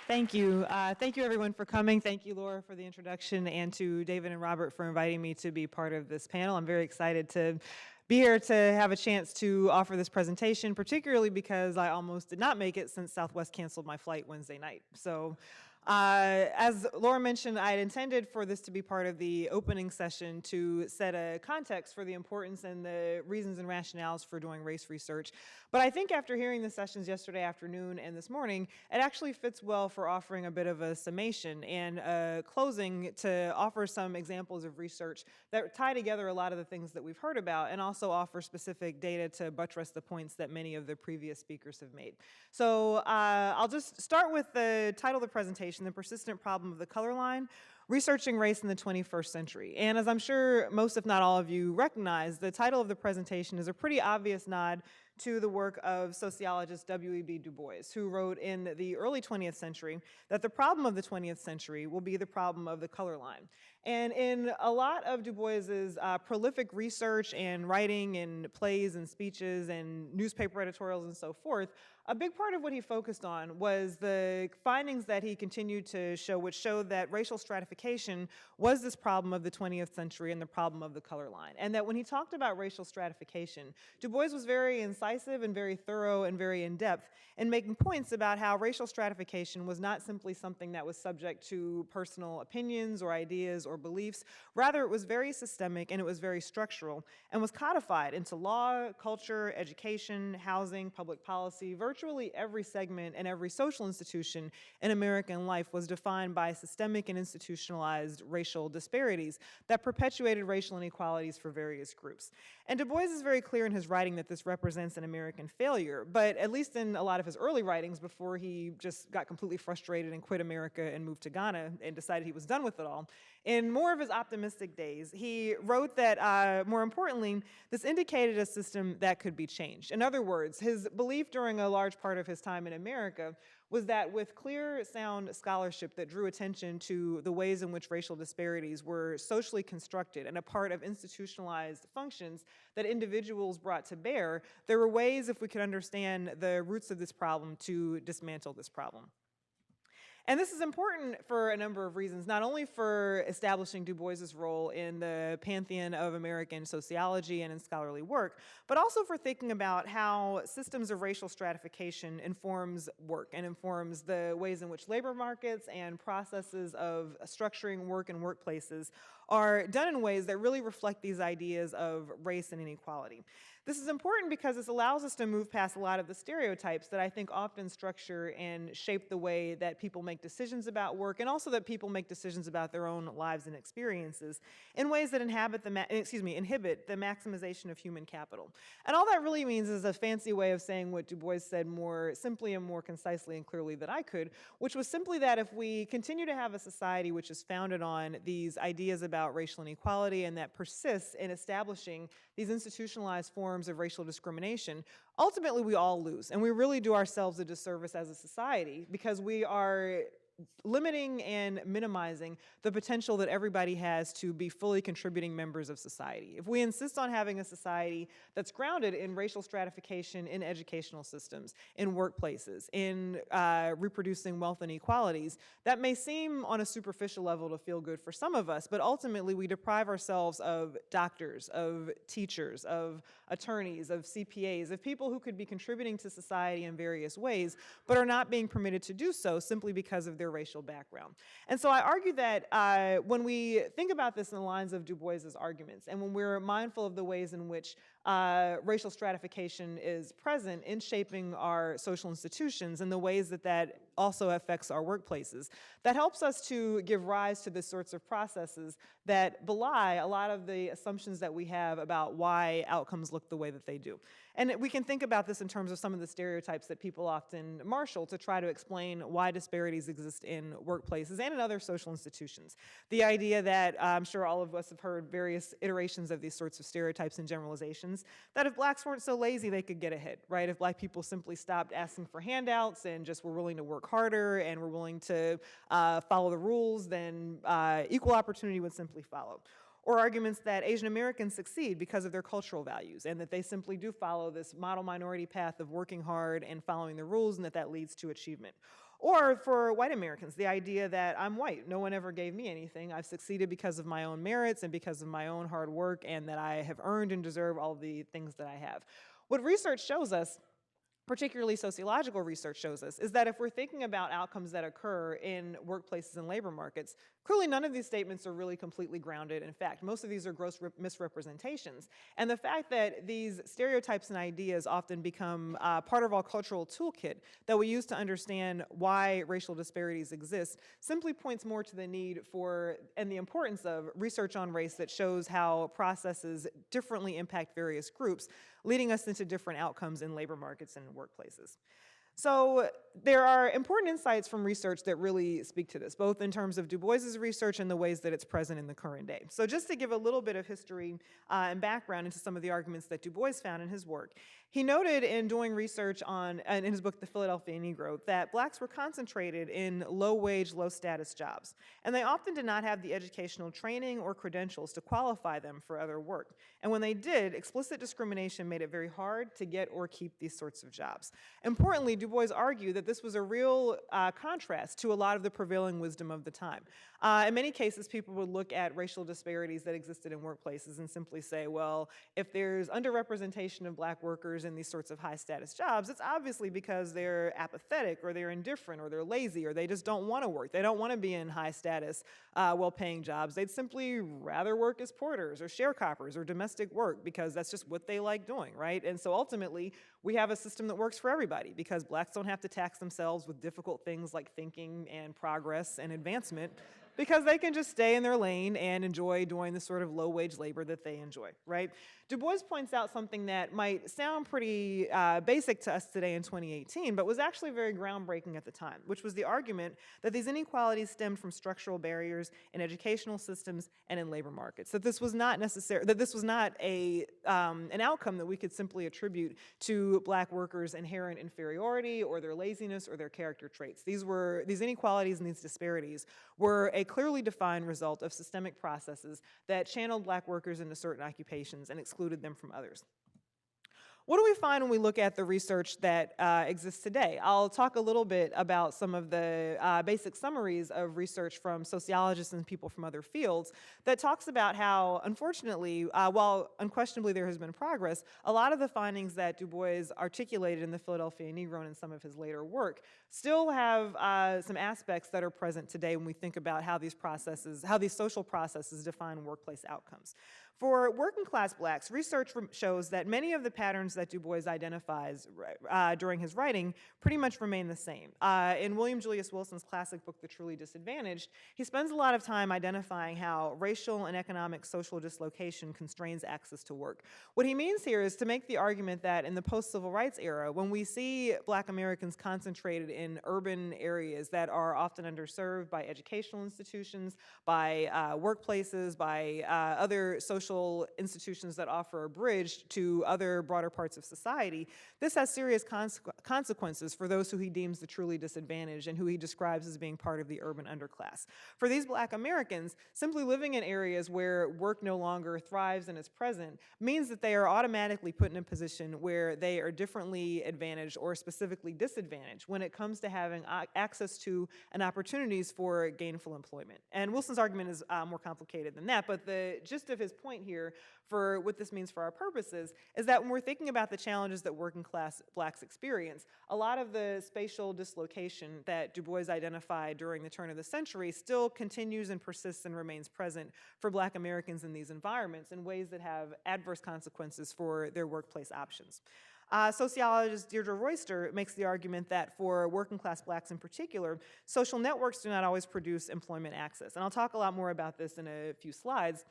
Thank you. Thank you, everyone, for coming. Thank you, Laura, for the introduction, and to David and Robert for inviting me to be part of this panel. I'm very excited to be here to have a chance to offer this presentation, particularly because I almost did not make it since Southwest canceled my flight Wednesday night. So as Laura mentioned, I had intended for this to be part of the opening session to set a context for the importance and the reasons and rationales for doing race research. But I think after hearing the sessions yesterday afternoon and this morning, it actually fits well for offering a bit of a summation and a closing to offer some examples of research that tie together a lot of the things that we've heard about and also offer specific data to buttress the points that many of the previous speakers have made. So I'll just start with the title of the presentation, The Persistent Problem of the Color Line, Researching Race in the 21st Century. And as I'm sure most, if not all of you recognize, the title of the presentation is a pretty obvious nod to the work of sociologist W.E.B. Du Bois, who wrote in the early 20th century that the problem of the 20th century will be the problem of the color line. And in a lot of Du Bois's prolific research and writing and plays and speeches and newspaper editorials and so forth, a big part of what he focused on was the findings that he continued to show, which showed that racial stratification was this problem of the 20th century and the problem of the color line. And that when he talked about racial stratification, Du Bois was very incisive and very thorough and very in-depth in making points about how racial stratification was not simply something that was subject to personal opinions or ideas or beliefs. Rather, it was very systemic and it was very structural and was codified into law, culture, education, housing, public policy. Virtually every segment and every social institution in American life was defined by systemic and institutionalized racial disparities that perpetuated racial inequalities for various groups. And Du Bois is very clear in his writing that this represents an American failure, but at least in a lot of his early writings before he just got completely frustrated and quit America and moved to Ghana and decided he was done with it all, in more of his optimistic days, he wrote that, more importantly, this indicated a system that could be changed. In other words, his belief during a large part of his time in America was that with clear, sound scholarship that drew attention to the ways in which racial disparities were socially constructed and a part of institutionalized functions that individuals brought to bear, there were ways, if we could understand the roots of this problem, to dismantle this problem. And this is important for a number of reasons, not only for establishing Du Bois's role in the pantheon of American sociology and in scholarly work, but also for thinking about how systems of racial stratification informs work and informs the ways in which labor markets and processes of structuring work and workplaces are done in ways that really reflect these ideas of race and inequality. This is important because this allows us to move past a lot of the stereotypes that I think often structure and shape the way that people make decisions about work, and also that people make decisions about their own lives and experiences in ways that inhibit the maximization of human capital. And all that really means is a fancy way of saying what Du Bois said more simply and more concisely and clearly than I could, which was simply that if we continue to have a society which is founded on these ideas about racial inequality and that persists in establishing these institutionalized forms of racial discrimination, ultimately we all lose. And we really do ourselves a disservice as a society because we are limiting and minimizing the potential that everybody has to be fully contributing members of society. If we insist on having a society that's grounded in racial stratification in educational systems, in workplaces, in reproducing wealth inequalities, that may seem on a superficial level to feel good for some of us, but ultimately we deprive ourselves of doctors, of teachers, of attorneys, of CPAs, of people who could be contributing to society in various ways, but are not being permitted to do so simply because of their racial background. And so I argue that when we think about this in the lines of Du Bois's arguments, and when we're mindful of the ways in which racial stratification is present in shaping our social institutions and the ways that that also affects our workplaces, that helps us to give rise to the sorts of processes that belie a lot of the assumptions that we have about why outcomes look the way that they do. And we can think about this in terms of some of the stereotypes that people often marshal to try to explain why disparities exist in workplaces and in other social institutions. The idea that I'm sure all of us have heard various iterations of these sorts of stereotypes and generalizations, that if blacks weren't so lazy, they could get ahead, right? If black people simply stopped asking for handouts and just were willing to work harder and were willing to follow the rules, then equal opportunity would simply follow. Or arguments that Asian Americans succeed because of their cultural values and that they simply do follow this model minority path of working hard and following the rules and that that leads to achievement. Or for white Americans, the idea that I'm white, no one ever gave me anything, I've succeeded because of my own merits and because of my own hard work, and that I have earned and deserve all the things that I have. What research shows us, particularly sociological research shows us, is that if we're thinking about outcomes that occur in workplaces and labor markets, clearly none of these statements are really completely grounded in fact. Most of these are gross misrepresentations. And the fact that these stereotypes and ideas often become part of our cultural toolkit that we use to understand why racial disparities exist simply points more to the need for and the importance of research on race that shows how processes differently impact various groups, leading us into different outcomes in labor markets and workplaces. So there are important insights from research that really speak to this, both in terms of Du Bois's research and the ways that it's present in the current day. So just to give a little bit of history and background into some of the arguments that Du Bois found in his work, he noted in doing research in his book, The Philadelphia Negro, that blacks were concentrated in low-wage, low-status jobs, and they often did not have the educational training or credentials to qualify them for other work. And when they did, explicit discrimination made it very hard to get or keep these sorts of jobs. Importantly, Du Bois argued that this was a real contrast to a lot of the prevailing wisdom of the time. In many cases, people would look at racial disparities that existed in workplaces and simply say, well, if there's underrepresentation of black workers in these sorts of high-status jobs, it's obviously because they're apathetic or they're indifferent or they're lazy or they just don't want to work. They don't want to be in high-status, well-paying jobs. They'd simply rather work as porters or sharecroppers or domestic work because that's just what they like doing, right? And so ultimately, we have a system that works for everybody because blacks don't have to tax themselves with difficult things like thinking and progress and advancement, because they can just stay in their lane and enjoy doing the sort of low-wage labor that they enjoy, right? Du Bois points out something that might sound pretty basic to us today in 2018, but was actually very groundbreaking at the time, which was the argument that these inequalities stemmed from structural barriers in educational systems and in labor markets. That this was not an outcome that we could simply attribute to black workers' inherent inferiority or their laziness or their character traits. These inequalities and these disparities were a clearly defined result of systemic processes that channeled black workers into certain occupations and excluded them from others. What do we find when we look at the research that exists today? I'll talk a little bit about some of the basic summaries of research from sociologists and people from other fields that talks about how, unfortunately, while unquestionably there has been progress, a lot of the findings that Du Bois articulated in the Philadelphia Negro and in some of his later work still have some aspects that are present today when we think about how these social processes define workplace outcomes. For working class blacks, research shows that many of the patterns that Du Bois identifies during his writing pretty much remain the same. In William Julius Wilson's classic book, The Truly Disadvantaged, he spends a lot of time identifying how racial and economic social dislocation constrains access to work. What he means here is to make the argument that in the post-civil rights era, when we see black Americans concentrated in urban areas that are often underserved by educational institutions, by workplaces, by other social institutions that offer a bridge to other broader parts of society, this has serious consequences for those who he deems the truly disadvantaged and who he describes as being part of the urban underclass. For these black Americans, simply living in areas where work no longer thrives and is present means that they are automatically put in a position where they are differently advantaged or specifically disadvantaged when it comes to having access to and opportunities for gainful employment. And Wilson's argument is more complicated than that, but the gist of his point here for what this means for our purposes is that when we're thinking about the challenges that working class blacks experience, a lot of the spatial dislocation that Du Bois identified during the turn of the century still continues and persists and remains present for black Americans in these environments in ways that have adverse consequences for their workplace options. Sociologist Deirdre Royster makes the argument that for working class blacks in particular, social networks do not always produce employment access. And I'll talk a lot more about this in a few slides.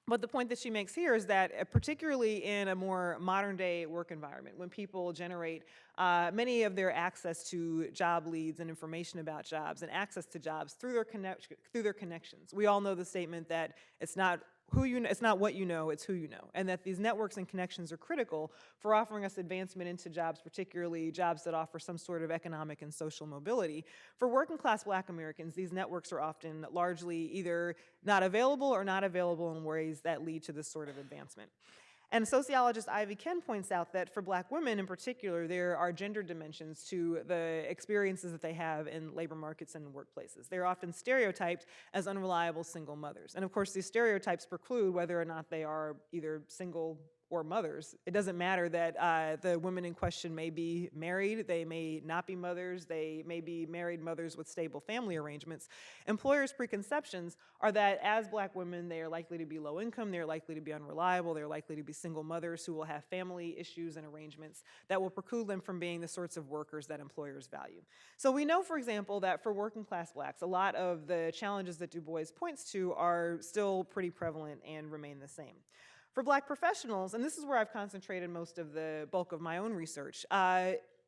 But the point that she makes here is that particularly in a more modern day work environment, when people generate many of their access to job leads and information about jobs and access to jobs through their connections. We all know the statement that it's not what you know, it's who you know, and that these networks and connections are critical for offering us advancement into jobs, particularly jobs that offer some sort of economic and social mobility. For working class black Americans, these networks are often largely either not available or not available in ways that lead to this sort of advancement. And sociologist Ivy Ken points out that for Black women in particular, there are gender dimensions to the experiences that they have in labor markets and workplaces. They're often stereotyped as unreliable single mothers. And of course, these stereotypes preclude whether or not they are either single or mothers. It doesn't matter that the women in question may be married, they may not be mothers, they may be married mothers with stable family arrangements. Employers' preconceptions are that as Black women, they are likely to be low income, they're likely to be unreliable, they're likely to be single mothers who will have family issues and arrangements that will preclude them from being the sorts of workers that employers value. So we know, for example, that for working class Blacks, a lot of the challenges that Du Bois points to are still pretty prevalent and remain the same. For Black professionals, and this is where I've concentrated most of the bulk of my own research,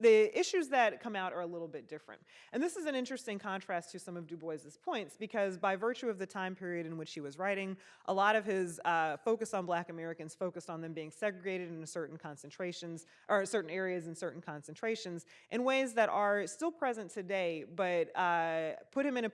the issues that come out are a little bit different. And this is an interesting contrast to some of Du Bois's points, because by virtue of the time period in which he was writing, a lot of his focus on Black Americans focused on them being segregated into certain concentrations, or certain areas in certain concentrations, in ways that are still present today, but put him in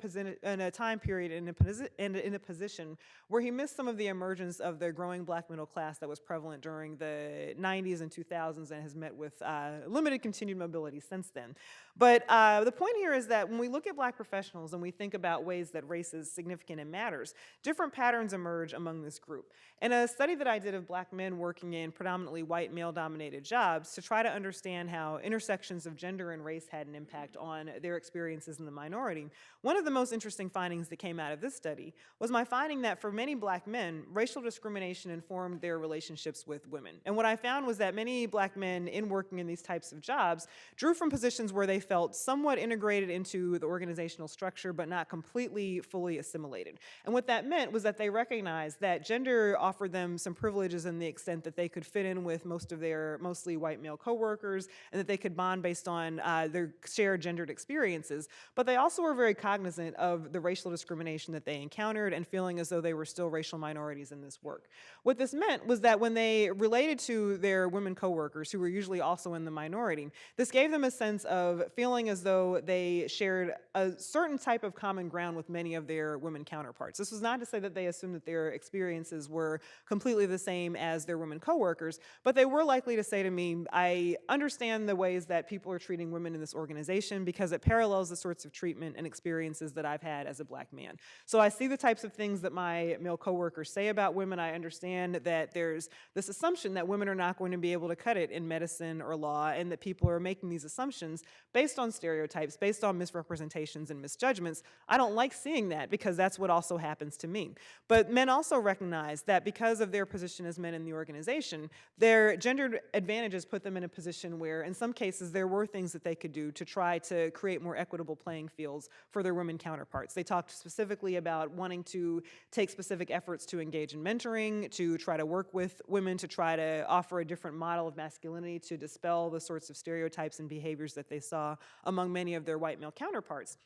a time period, in a position where he missed some of the emergence of the growing Black middle class that was prevalent during the 90s and 2000s and has met with limited continued mobility since then. But the point here is that when we look at Black professionals and we think about ways that race is significant and matters, different patterns emerge among this group. In a study that I did of Black men working in predominantly white male-dominated jobs to try to understand how intersections of gender and race had an impact on their experiences in the minority, one of the most interesting findings that came out of this study was my finding that for many Black men, racial discrimination informed their relationships with women. And what I found was that many Black men in working in these types of jobs drew from positions where they felt somewhat integrated into the organizational structure, but not completely fully assimilated. And what that meant was that they recognized that gender offered them some privileges in the extent that they could fit in with most of their mostly white male coworkers, and that they could bond based on their shared gendered experiences. But they also were very cognizant of the racial discrimination that they encountered and feeling as though they were still racial minorities in this work. What this meant was that when they related to their women coworkers, who were usually also in the minority, this gave them a sense of feeling as though they shared a certain type of common ground with many of their women counterparts. This was not to say that they assumed that their experiences were completely the same as their women coworkers, but they were likely to say to me, I understand the ways that people are treating women in this organization because it parallels the sorts of treatment and experiences that I've had as a Black man. So I see the types of things that my male coworkers say about women. I understand that there's this assumption that women are not going to be able to cut it in medicine or law, and that people are making these assumptions based on stereotypes, based on misrepresentations and misjudgments. I don't like seeing that because that's what also happens to me. But men also recognize that because of their position as men in the organization, their gendered advantages put them in a position where, in some cases, there were things that they could do to try to create more equitable playing fields for their women counterparts. They talked specifically about wanting to take specific efforts to engage in mentoring, to try to work with women, to try to offer a different model of masculinity, to dispel the sorts of stereotypes and behaviors that they saw among many of their white male counterparts.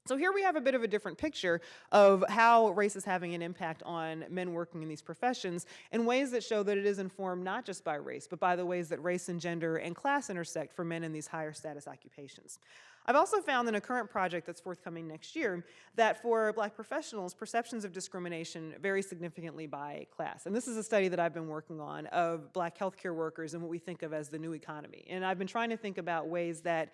So here we have a bit of a different picture of how race is having an impact on men working in these professions in ways that show that it is informed not just by race, but by the ways that race and gender and class intersect for men in these higher status occupations. I've also found in a current project that's forthcoming next year that for Black professionals, perceptions of discrimination vary significantly by class. And this is a study that I've been working on of Black healthcare workers and what we think of as the new economy. And I've been trying to think about ways that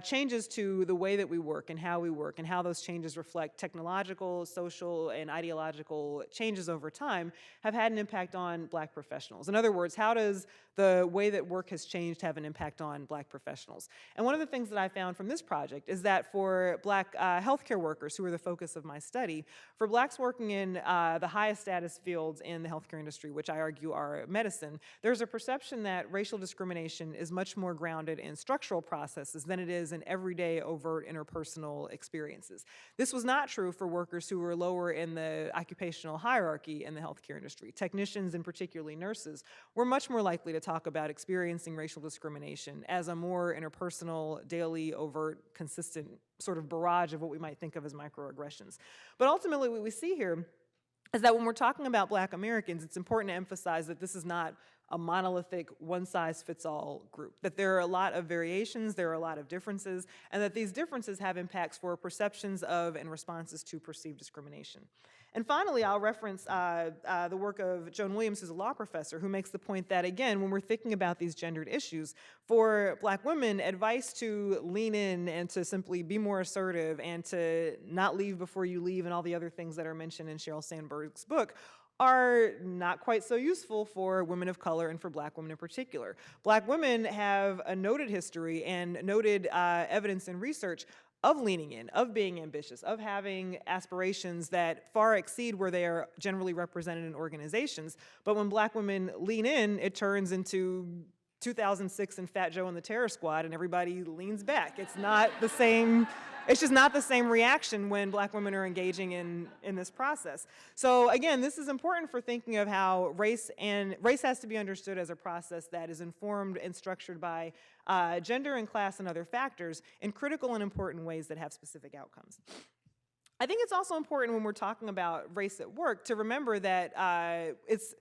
changes to the way that we work and how those changes reflect technological, social, and ideological changes over time have had an impact on Black professionals. In other words, how does the way that work has changed have an impact on Black professionals? And one of the things that I found from this project is that for Black healthcare workers, who are the focus of my study, for Blacks working in the highest status fields in the healthcare industry, which I argue are medicine, there's a perception that racial discrimination is much more grounded in structural processes than it is in everyday overt interpersonal experiences. This was not true for workers who were lower in the occupational hierarchy in the healthcare industry. Technicians, and particularly nurses, were much more likely to talk about experiencing racial discrimination as a more interpersonal, daily, overt, consistent sort of barrage of what we might think of as microaggressions. But ultimately what we see here is that when we're talking about Black Americans, it's important to emphasize that this is not a monolithic, one-size-fits-all group, that there are a lot of variations, there are a lot of differences, and that these differences have impacts for perceptions of and responses to perceived discrimination. And finally, I'll reference the work of Joan Williams, who's a law professor, who makes the point that, again, when we're thinking about these gendered issues, for Black women, advice to lean in and to simply be more assertive and to not leave before you leave and all the other things that are mentioned in Sheryl Sandberg's book are not quite so useful for women of color and for Black women in particular. Black women have a noted history and noted evidence and research of leaning in, of being ambitious, of having aspirations that far exceed where they are generally represented in organizations. But when Black women lean in, it turns into 2006 and Fat Joe and the Terror Squad, and everybody leans back. It's not the same. It's just not the same reaction when Black women are engaging in this process. So again, this is important for thinking of how race has to be understood as a process that is informed and structured by gender and class and other factors in critical and important ways that have specific outcomes. I think it's also important when we're talking about race at work to remember that it's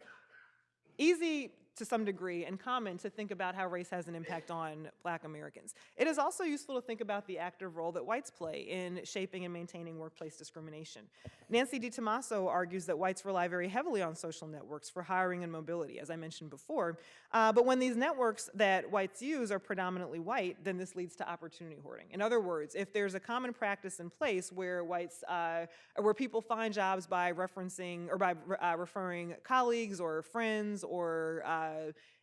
easy to some degree and common to think about how race has an impact on Black Americans. It is also useful to think about the active role that whites play in shaping and maintaining workplace discrimination. Nancy DiTommaso argues that whites rely very heavily on social networks for hiring and mobility, as I mentioned before, but when these networks that whites use are predominantly white, then this leads to opportunity hoarding. In other words, if there's a common practice in place where where people find jobs by referencing or by referring colleagues or friends or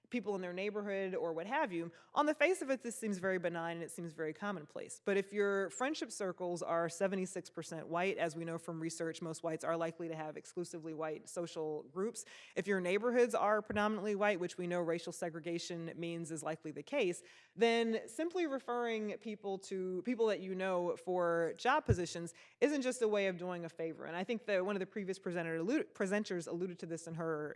people in their neighborhood or what have you, on the face of it, this seems very benign and it seems very commonplace. But if your friendship circles are 76% white, as we know from research, most whites are likely to have exclusively white social groups. If your neighborhoods are predominantly white, which we know racial segregation means is likely the case, then simply referring people to people that you know for job positions isn't just a way of doing a favor. And I think that one of the previous presenters alluded to this in her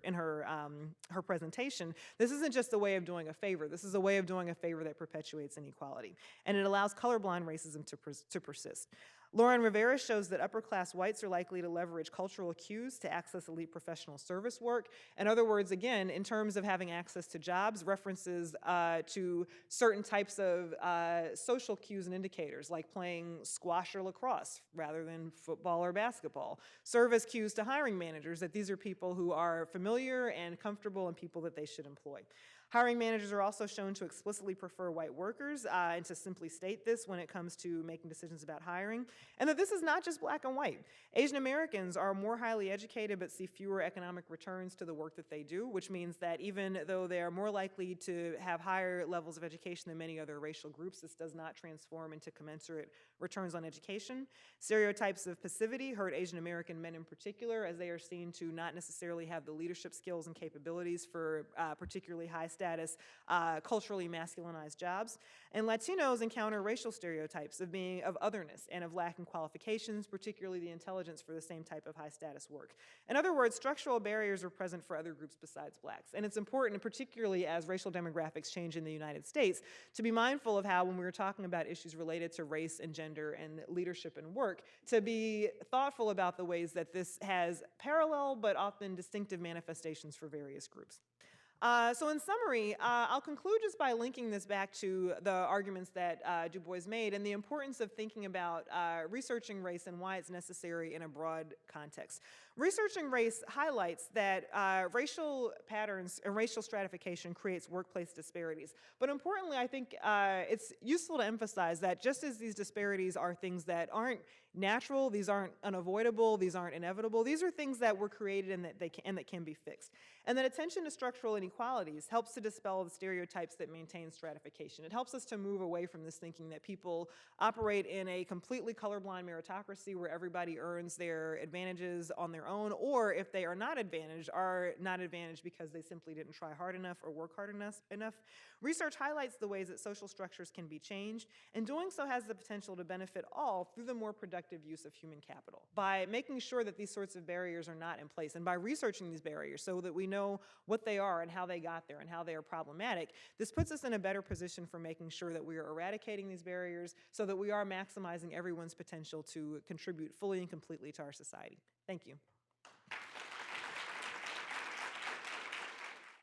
presentation. This isn't just a way of doing a favor. This is a way of doing a favor that perpetuates inequality, and it allows colorblind racism to persist. Lauren Rivera shows that upper-class whites are likely to leverage cultural cues to access elite professional service work. In other words, again, in terms of having access to jobs, references to certain types of social cues and indicators, like playing squash or lacrosse rather than football or basketball, serve as cues to hiring managers that these are people who are familiar and comfortable and people that they should employ. Hiring managers are also shown to explicitly prefer white workers and to simply state this when it comes to making decisions about hiring, and that this is not just Black and white. Asian Americans are more highly educated but see fewer economic returns to the work that they do, which means that even though they are more likely to have higher levels of education than many other racial groups, this does not transform into commensurate returns on education. Stereotypes of passivity hurt Asian American men in particular, as they are seen to not necessarily have the leadership skills and capabilities for particularly high status, culturally masculinized jobs. And Latinos encounter racial stereotypes of otherness and of lacking qualifications, particularly the intelligence for the same type of high status work. In other words, structural barriers are present for other groups besides Blacks. And it's important, particularly as racial demographics change in the United States, to be mindful of how, when we were talking about issues related to race and gender and leadership and work, to be thoughtful about the ways that this has parallel but often distinctive manifestations for various groups. So in summary, I'll conclude just by linking this back to the arguments that Du Bois made and the importance of thinking about researching race and why it's necessary in a broad context. Researching race highlights that racial patterns and racial stratification creates workplace disparities. But importantly, I think it's useful to emphasize that just as these disparities are things that aren't natural, these aren't unavoidable, these aren't inevitable, these are things that were created and that can be fixed. And that attention to structural inequalities helps to dispel the stereotypes that maintain stratification. It helps us to move away from this thinking that people operate in a completely colorblind meritocracy where everybody earns their advantages on their own, or if they are not advantaged because they simply didn't try hard enough or work hard enough. Research highlights the ways that social structures can be changed, and doing so has the potential to benefit all through the more productive use of human capital. By making sure that these sorts of barriers are not in place, and by researching these barriers so that we know what they are and how they got there and how they are problematic, this puts us in a better position for making sure that we are eradicating these barriers so that we are maximizing everyone's potential to contribute fully and completely to our society. Thank you.